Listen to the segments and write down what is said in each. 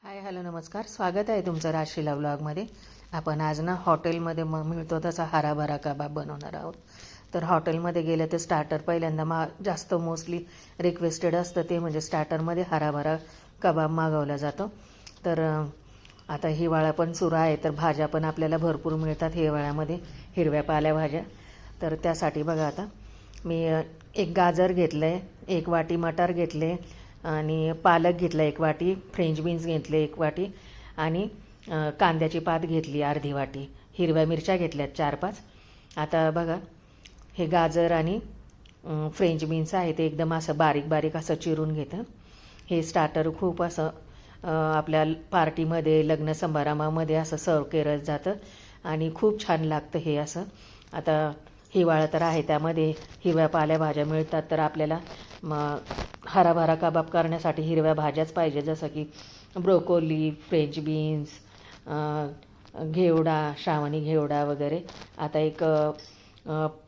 Hi hello नमस्कार, स्वागत आहे तुमचं राजशिला व्लॉगमध्ये. आपण आज ना हॉटेलमध्ये मिळतो तसा हराभरा कबाब बनवणार आहोत. तर हॉटेलमध्ये गेलं तर स्टार्टर पहिल्यांदा जास्त मोस्टली रिक्वेस्टेड असतं ते म्हणजे स्टार्टरमध्ये हराभरा कबाब मागवला जातो. तर आता हिवाळा पण सुरू आहे, तर भाज्या पण आपल्याला भरपूर मिळतात हिवाळ्यामध्ये, हिरव्या पालेभाज्या. तर त्यासाठी बघा आता मी एक गाजर घेतलं आहे, एक वाटी मटार घेतले आणि पालक घेतला एक वाटी, फ्रेंच बीन्स घेतले एक वाटी आणि कांद्याची पात घेतली अर्धी वाटी, हिरव्या मिरच्या घेतल्यात 4-5. आता बघा हे गाजर आणि फ्रेंच बीन्स आहे ते एकदम असं बारीक बारीक असं चिरून घेतं. हे स्टार्टर खूप असं आपल्या पार्टीमध्ये लग्न समारंभामध्ये असं सर्व केलं जातं आणि खूप छान लागतं हे असं. आता हिवाळा तर आहे, त्यामध्ये हिरव्या पालेभाज्या मिळतात, तर आपल्याला हराभरा कबाब करण्यासाठी हिरव्या भाज्याच पाहिजे, जसं की ब्रोकोली, फ्रेंच बीन्स, घेवडा, श्रावणी घेवडा वगैरे. आता एक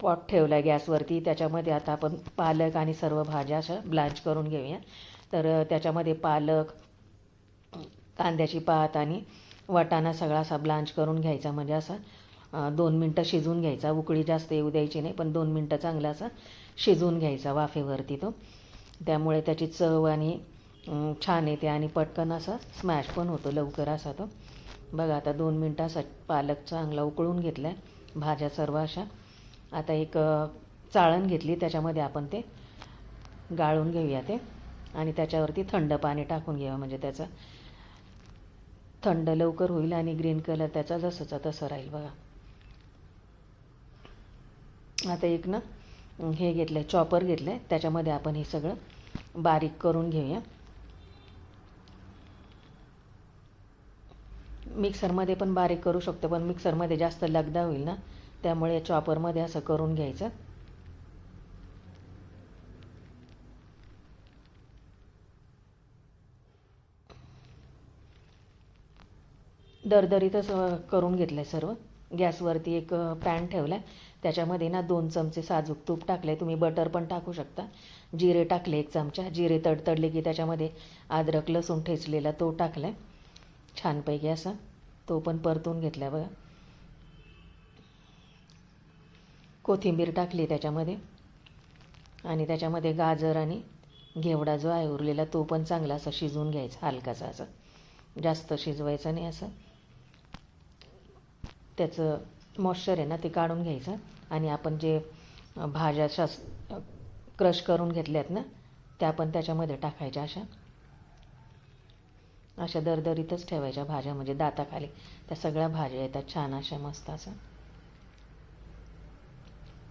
पॉट ठेवला आहे गॅसवरती, त्याच्यामध्ये आता आपण पालक आणि सर्व भाज्या अशा ब्लांच करून घेऊया. तर त्याच्यामध्ये पालक, कांद्याची पात आणि वाटाणा सगळा असा ब्लांच करून घ्यायचा, म्हणजे असा 2 मिनटं शिजवून घ्यायचा. उकळी जास्त येऊ द्यायची नाही, पण 2 मिनटं चांगला असा शिजवून घ्यायचा वाफेवरती तो. त्यामुळे त्याची चव आणि छान येते आणि पटकन असा स्मॅश पण होतो लवकर असा तो. बघा आता 2 मिनटं असा पालक चांगला उकळून घेतला आहे, भाज्या सर्व अशा. आता एक चाळण घेतली, त्याच्यामध्ये आपण ते गाळून घेऊया ते आणि त्याच्यावरती थंड पाणी टाकून घ्यावं, म्हणजे त्याचा थंड लवकर होईल आणि ग्रीन कलर त्याचा जसंचा तसं राहील. बघा आता एक ना हे घेतलं आहे, चॉपर घेतलं आहे, त्याच्यामध्ये आपण हे सगळं बारीक करून घेऊया. मिक्सरमध्ये पण बारीक करू शकतो, पण मिक्सरमध्ये जास्त लगदा होईल ना, त्यामुळे चॉपरमध्ये असं करून घ्यायचं. दरदरीतच करून घेतलं आहे सर्व. गॅसवरती एक पॅन ठेवला आहे, त्याच्यामध्ये ना 2 चमचे साजूक तूप टाकले, तुम्ही बटर पण टाकू शकता. जिरे टाकले 1 चमचा, जिरे तडतडले की त्याच्यामध्ये अद्रक लसूण ठेचलेला तो टाकला आहे छानपैकी असा, तो पण परतून घेतला. बघा कोथिंबीर टाकली त्याच्यामध्ये आणि त्याच्यामध्ये गाजर आणि घेवडा जो आहे उरलेला तो पण चांगला असा शिजवून घ्यायचा, हलकासा असं, जास्त शिजवायचं नाही असं. त्याचं मॉइश्चर आहे ना ते काढून घ्यायचं आणि आपण जे भाज्या क्रश करून घेतल्यात ना त्या पण त्याच्यामध्ये टाकायच्या. अशा दरदरीतच ठेवायच्या भाज्या, म्हणजे दाताखाली त्या सगळ्या भाज्या येतात छान अशा मस्त असं.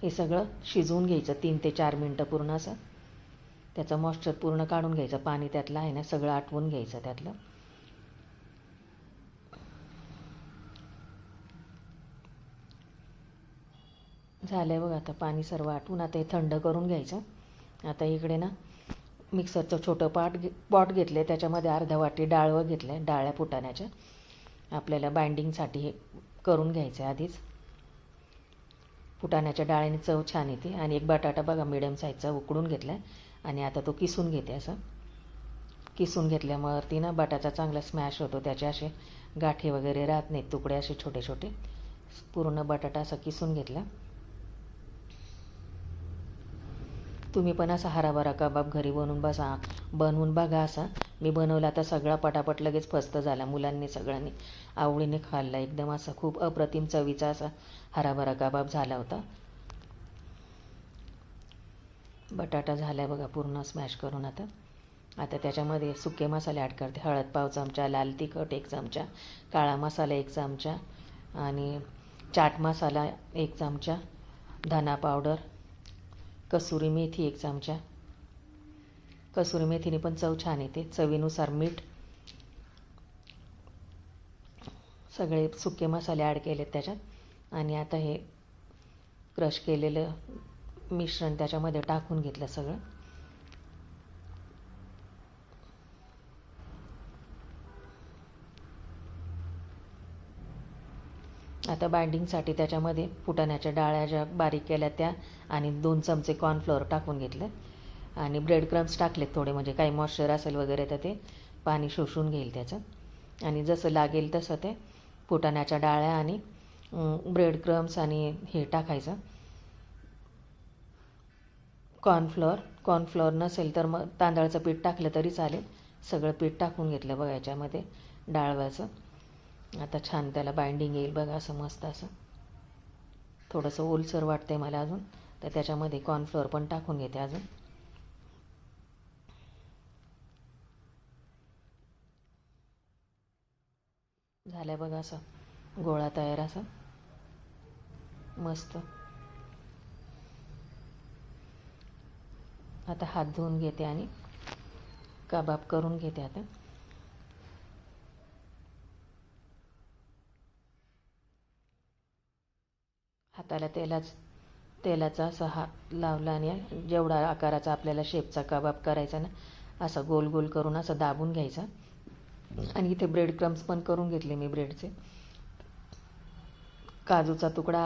हे सगळं शिजवून घ्यायचं 3 ते 4 मिनटं पूर्ण असं. त्याचं मॉइश्चर पूर्ण काढून घ्यायचं, पाणी त्यातलं आहे ना सगळं आटवून घ्यायचं त्यातलं. झालं आहे बघा आता पाणी सर्व आटवून. आता हे थंड करून घ्यायचं. आता इकडे ना मिक्सरचं छोटं पॉट घेतलं आहे, त्याच्यामध्ये अर्धा वाटी डाळवं घेतलं आहे, डाळ्या फुटाण्याच्या. आपल्याला बाइंडिंगसाठी हे करून घ्यायचं आहे आधीच. फुटाण्याच्या डाळीने चव छान येते. आणि एक बटाटा बघा मिडियम साईजचा उकडून घेतला आहे आणि आता तो किसून घेते. असं किसून घेतल्यावरती ना बटाटा चांगला स्मॅश होतो, त्याचे असे गाठी वगैरे राहत नाहीत, तुकडे असे छोटे छोटे. पूर्ण बटाटा असा किसून घेतला. तुम्ही पण असा हराभरा कबाब घरी बनवून बघा असा. मी बनवला तर सगळा पटापट लगेच फस्त झाला, मुलांनी सगळ्यांनी आवडीने खाल्ला. एकदम असा खूप अप्रतिम चवीचा असा हराभरा कबाब झाला होता. बटाटा झाला बघा पूर्ण स्मॅश करून. आता त्याच्यामध्ये सुके मसाले ॲड करते. हळद पाव चमचा, लाल तिखट 1 चमचा, काळा मसाला 1 चमचा आणि चाट मसाला 1 चमचा, धना पावडर, कसुरी मेथी 1 चमचा. कसुरी मेथीने पण चव छान येते. चवीनुसार मीठ. सगळे सुके मसाले ॲड केलेत त्याच्यात आणि आता हे क्रश केलेलं मिश्रण त्याच्यामध्ये टाकून घेतलं सगळं. आता बाइंडिंगसाठी त्याच्यामध्ये फुटाण्याच्या डाळ्या ज्या बारीक केल्या त्या आणि 2 चमचे कॉर्नफ्लोअर टाकून घेतलं आणि ब्रेड क्रम्स टाकलेत थोडे, म्हणजे काही मॉइश्चर असेल वगैरे तर ते पाणी शोषून घेईल त्याचं. आणि जसं लागेल तसं ते फुटाण्याच्या डाळ्या आणि ब्रेड क्रम्स आणि हे टाकायचं कॉर्नफ्लोअर नसेल तर मग तांदळाचं पीठ टाकलं तरी चालेल. सगळं पीठ टाकून घेतलं बघा याच्यामध्ये डाळव्याचं. आता छान त्याला बाइंडिंग येईल बघा असं मस्त असं. थोडंसं ओलसर वाटतंय मला अजून, तर त्याच्यामध्ये कॉर्नफ्लोअर पण टाकून घेते अजून. झालं बघा असं गोळा तयार असं मस्त. आता हात धुवून घेते आणि कबाब करून घेते. आता हाताला तेलाचा असा हात लावला आणि जेवढा आकाराचा आपल्याला शेपचा कबाब करायचा ना असा गोल गोल करून असं दाबून घ्यायचा. आणि इथे ब्रेड क्रम्स पण करून घेतले मी ब्रेडचे. काजूचा तुकडा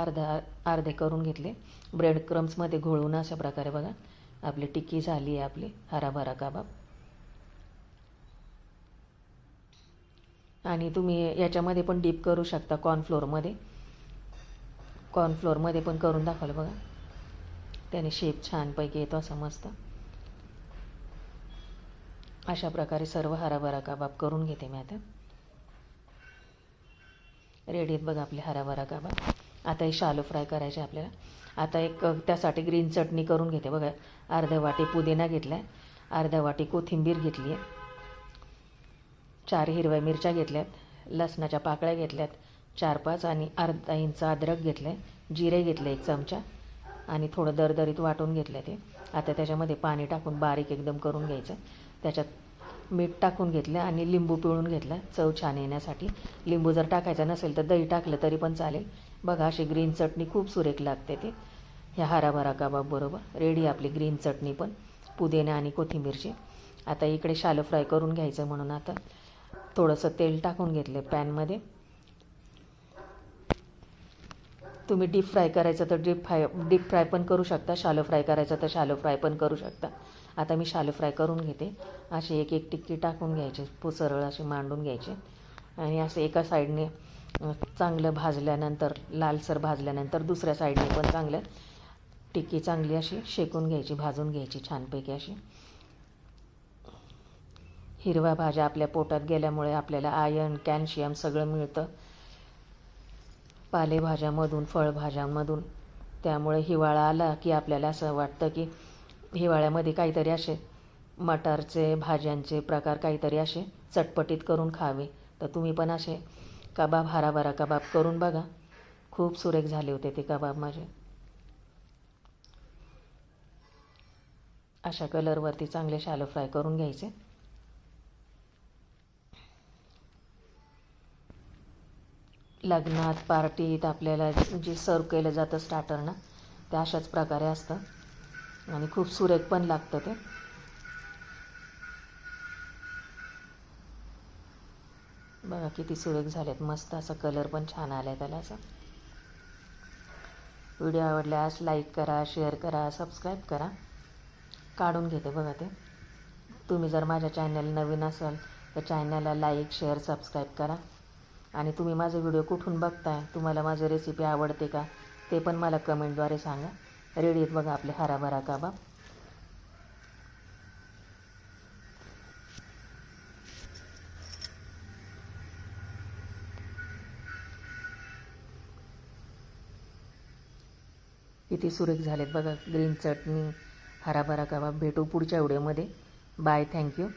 अर्धे करून घेतले ब्रेड क्रम्समध्ये घोळून. अशा प्रकारे बघा आपली टिक्की झाली आहे आपली हराभरा कबाब. आणि तुम्ही याच्यामध्ये पण डीप करू शकता कॉर्नफ्लोअरमध्ये पण करून दाखवलं बघा. त्याने शेप छानपैकी येतो असा मस्त. अशा प्रकारे सर्व हराभरा कबाब करून घेते मी. आता रेडी आहेत बघा आपले हराभरा कबाब. आता हे शालो फ्राय करायचे आपल्याला. आता एक त्यासाठी ग्रीन चटणी करून घेते बघा. अर्ध्या वाटी पुदिना घेतला आहे, अर्ध्या वाटी कोथिंबीर घेतली आहे, 4 हिरव्या मिरच्या घेतल्यात, लसणाच्या पाकळ्या घेतल्यात 4-5 आणि अर्धा इंच अद्रक घेतलं आहे, जिरे घेतले 1 चमचा आणि थोडं दरदरीत वाटून घेतलं ते. आता त्याच्यामध्ये पाणी टाकून बारीक एकदम करून घ्यायचं. त्याच्यात मीठ टाकून घेतलं आणि लिंबू पिळून घेतलं चव छान येण्यासाठी. लिंबू जर टाकायचा नसेल तर दही टाकलं तरी पण चालेल. बघा अशी ग्रीन चटणी खूप सुरेख लागते ते ह्या हराभरा कबाब बरोबर. रेडी आपली ग्रीन चटणी पण पुदिना आणि कोथिंबीरची. आता इकडे शालो फ्राय करून घ्यायचं म्हणून आता थोडंसं तेल टाकून घेतलं पॅनमध्ये. तुम्ही डीप फ्राय करायचं तर डीप फ्राय पण करू शकता, शालो फ्राय करायचं तर शालो फ्राय पण करू शकता. आता मी शालो फ्राय करून घेते. अशी एक एक टिक्की टाकून घ्यायची, सरळ अशी मांडून घ्यायची आणि असं एका साईडने चांगलं भाजल्यानंतर लालसर भाजल्यानंतर दुसऱ्या साईडने पण चांगलं टिक्की चांगली अशी शेकून घ्यायची, भाजून घ्यायची छानपैकी अशी. हिरव्या भाज्या आपल्या पोटात गेल्यामुळे आपल्याला आयर्न कॅल्शियम सगळं मिळतं पालेभाज्यामधून फळभाज्यांमधून. त्यामुळे हिवाळा आला की आपल्याला असं वाटतं की हिवाळ्यामध्ये काहीतरी असे मटारचे भाज्यांचे प्रकार काहीतरी असे चटपटीत करून खावे. तर तुम्ही पण असे कबाब हराभरा कबाब करून बघा. खूप सुरेख झाले होते ते कबाब माझे. अशा कलरवरती चांगले शालो फ्राय करून घ्यायचे. लग्नात पार्टीत आपल्याला जे सर्व केलं जातं स्टार्टर ना ते अशाच प्रकारे असतं आणि खूप सुरेख पण लागतं ते. बघा किती सुरेख झालेत, मस्त असा कलर पण छान आला आहे त्याला असा. व्हिडिओ आवडल्यास लाईक करा, शेअर करा, सबस्क्राईब करा. काढून घेते बघा ते. तुम्ही जर माझ्या चॅनल नवीन असाल तर चॅनलला लाईक शेअर सबस्क्राईब करा. आणि तुम्ही माझे व्हिडिओ कुठून बघताय, तुम्हाला माझी रेसिपी आवडते का ते पण मला कमेंटद्वारे सांगा. रेडी आहेत बघा आपले हराभरा कबाब. किती सुरेख झालेत बघा. ग्रीन चटणी हराभरा कबाब. भेटू पुढच्या व्हिडिओमध्ये. Bye, thank you.